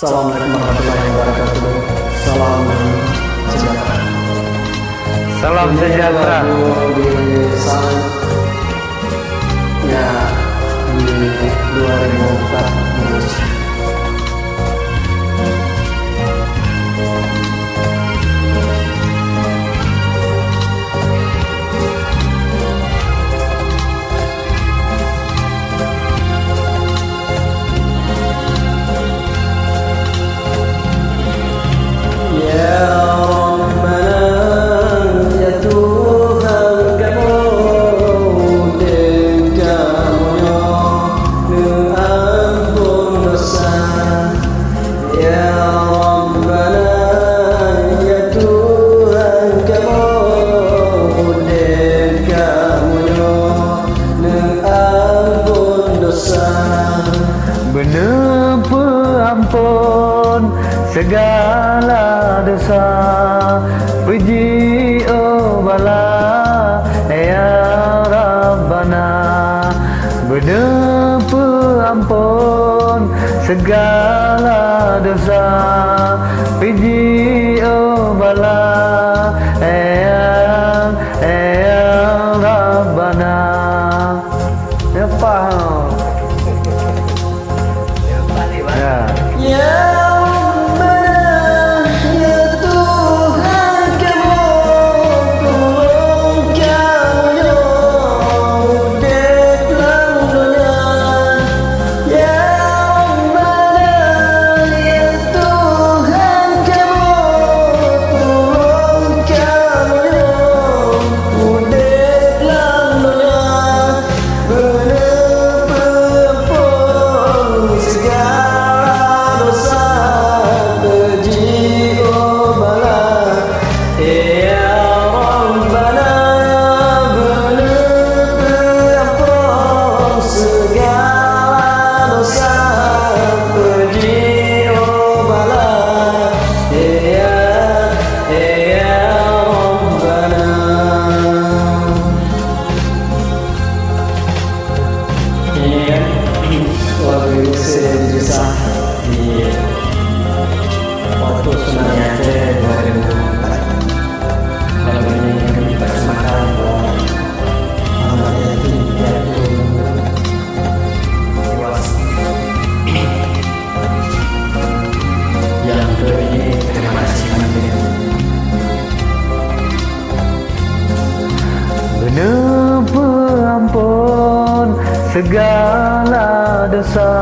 Assalamualaikum warahmatullahi wabarakatuh. Salam sejahtera. Salam sejahtera. Ya, di 2004 Indonesia. Bener perampun segala dosa, puji bala ya Rabbana. Bener perampun segala dosa, puji bala ya Rabbana. Ya paham. Waktu itu saya didesak di waktu tsunami Aceh 2004. Malam ini kami persembahkan Muhammad Yakin yaitu tewas. Yang kedua ini terima kasih kami. Bener perampun segala dosa,